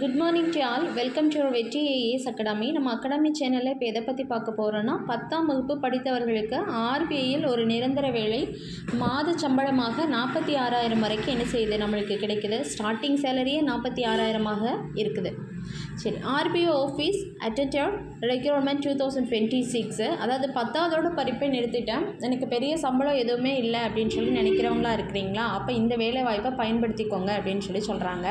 Good morning to all. Welcome to வெற்றி as academy. நம்ம academy சேனலில் இப்போ எதை பற்றி பார்க்க போகிறோன்னா, 10ஆம் வகுப்பு படித்தவர்களுக்கு ஆர்பிஐயில் ஒரு நிரந்தர வேலை மாத சம்பளமாக 46,000 வரைக்கும் என்ன செய்யுது நம்மளுக்கு கிடைக்குது. ஸ்டார்டிங் சேலரியே 46,000 இருக்குது. சரி, ஆர்பிஐ ஆஃபீஸ் அட்டெண்டட் ரெக்ரூட்மெண்ட் 2026. அதாவது 10ஆவதோட படிப்பை நிறுத்திட்டேன், எனக்கு பெரிய சம்பளம் எதுவுமே இல்லை அப்படின்னு சொல்லி நினைக்கிறவங்களா இருக்கிறீங்களா? அப்போ இந்த வேலை வாய்ப்பை பயன்படுத்திக்கோங்க அப்படின்னு சொல்லி சொல்கிறாங்க.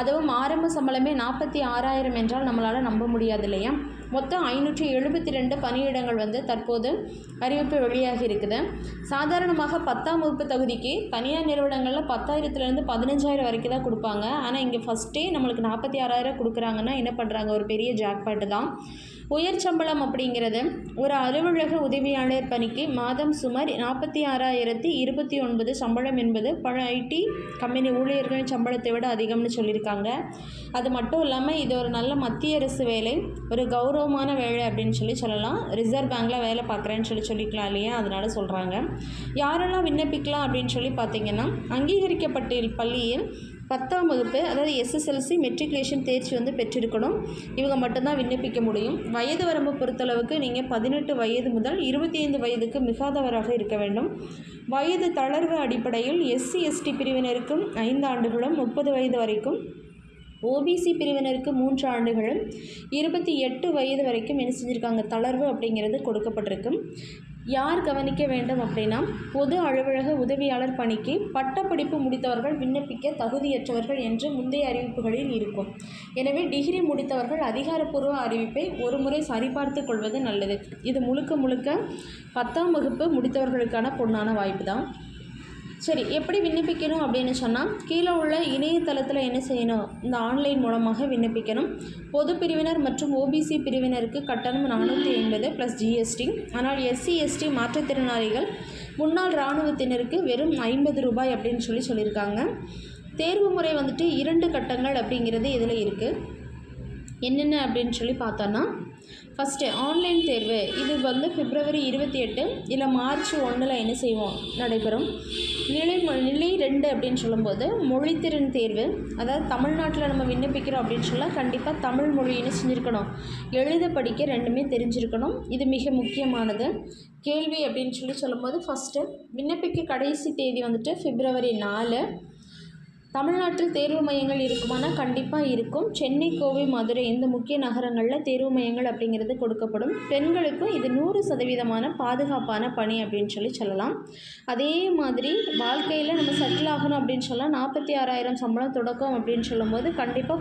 அதுவும் ஆரம்ப சம்பளமே 46,000 என்றால் நம்மளால் நம்ப முடியாது இல்லையா? மொத்தம் 572 பணியிடங்கள் தற்போது அறிவிப்பு வெளியாகி இருக்குது. சாதாரணமாக 10ஆம் வகுப்பு தகுதிக்கு தனியார் நிறுவனங்களில் 10,000 15,000 வரைக்கும் தான் கொடுப்பாங்க. ஆனால் இங்கே ஃபஸ்ட்டே நம்மளுக்கு 46,000 கொடுக்குறாங்கன்னா என்ன பண்ணுறாங்க, ஒரு பெரிய ஜாக்பாட்டு தான். உயர் சம்பளம் அப்படிங்கிறது ஒரு அலுவலக உதவியாளர் பணிக்கு மாதம் சுமார் 46,029 சம்பளம் என்பது பல ஐடி கம்பெனி ஊழியர்களின் சம்பளத்தை விட அதிகம்னு சொல்லியிருக்காங்க. அது மட்டும் இல்லாமல் இது ஒரு நல்ல மத்திய அரசு வேலை, ஒரு கௌரவமான வேலை அப்படின்னு சொல்லலாம். ரிசர்வ் பேங்கில் வேலை பார்க்குறேன்னு சொல்லிக்கலாம் இல்லையா? அதனால சொல்கிறாங்க. யாரெல்லாம் விண்ணப்பிக்கலாம் அப்படின்னு சொல்லி பார்த்தீங்கன்னா, அங்கீகரிக்கப்பட்ட பள்ளியில் 10ஆம் வகுப்பு அதாவது எஸ்எஸ்எல்சி மெட்ரிகுலேஷன் தேர்ச்சி பெற்றிருக்கணும். இவங்க மட்டும்தான் விண்ணப்பிக்க முடியும். வயது வரம்பு பொறுத்தளவுக்கு நீங்கள் 18 வயது முதல் 25 வயதுக்கு மிகாதவராக இருக்க வேண்டும். வயது தளர்வு அடிப்படையில் எஸ்சி எஸ்டி பிரிவினருக்கும் 5 ஆண்டுகளும் 30 வயது வரைக்கும், ஓபிசி பிரிவினருக்கு 3 ஆண்டுகளும் 28 வயது வரைக்கும் என்ன செஞ்சுருக்காங்க, தளர்வு அப்படிங்கிறது கொடுக்கப்பட்டிருக்கும். யார் கவனிக்க வேண்டும் அப்படின்னா, பொது அலுவலக உதவியாளர் பணிக்கு பட்டப்படிப்பு முடித்தவர்கள் விண்ணப்பிக்க தகுதியற்றவர்கள் என்று முந்தைய அறிவிப்புகளில் இருக்கும். எனவே டிகிரி முடித்தவர்கள் அதிகாரப்பூர்வ அறிவிப்பை ஒரு முறை சரிபார்த்து கொள்வது நல்லது. இது முழுக்க 10ஆம் வகுப்பு முடித்தவர்களுக்கான பொன்னான வாய்ப்பு தான். சரி, எப்படி விண்ணப்பிக்கணும் அப்படின்னு சொன்னால், கீழே உள்ள இணையதளத்தில் என்ன செய்யணும், இந்த ஆன்லைன் மூலமாக விண்ணப்பிக்கணும். பொது பிரிவினர் மற்றும் ஓபிசி பிரிவினருக்கு கட்டணம் 450 + ஜிஎஸ்டி. ஆனால் எஸ்சி எஸ்டி மாற்றுத்திறனாளிகள் முன்னாள் இராணுவத்தினருக்கு வெறும் 50 ரூபாய் அப்படின்னு சொல்லியிருக்காங்க. தேர்வு முறை 2 கட்டங்கள் அப்படிங்கிறது இதில் இருக்குது. என்னென்ன அப்படின்னு சொல்லி பார்த்தோன்னா, ஃபஸ்ட்டு ஆன்லைன் தேர்வு. இது பிப்ரவரி 28 இல்லை மார்ச் 1 என்ன செய்வோம் நடைபெறும். நிலை 2 அப்படின்னு சொல்லும்போது மொழித்திறன் தேர்வு. அதாவது தமிழ்நாட்டில் நம்ம விண்ணப்பிக்கிறோம் அப்படின்னு சொன்னால் கண்டிப்பாக தமிழ் மொழின்னு செஞ்சுருக்கணும், எழுத படிக்க ரெண்டுமே தெரிஞ்சிருக்கணும். இது மிக முக்கியமானது. கேள்வி அப்படின்னு சொல்லும்போது ஃபஸ்ட்டு விண்ணப்பிக்க கடைசி தேதி பிப்ரவரி 4. தமிழ்நாட்டில் தேர்வு மையங்கள் இருக்குமானா கண்டிப்பாக இருக்கும். சென்னை, கோவை, மதுரை இந்த முக்கிய நகரங்களில் தேர்வு மையங்கள் அப்படிங்கிறது கொடுக்கப்படும். பெண்களுக்கும் இது 100% பாதுகாப்பான பணி அப்படின்னு சொல்லலாம். அதே மாதிரி வாழ்க்கையில் நம்ம செட்டில் ஆகணும் அப்படின்னு சொன்னால் 46,000 சம்பளம் தொடக்கம் அப்படின்னு சொல்லும்போது கண்டிப்பாக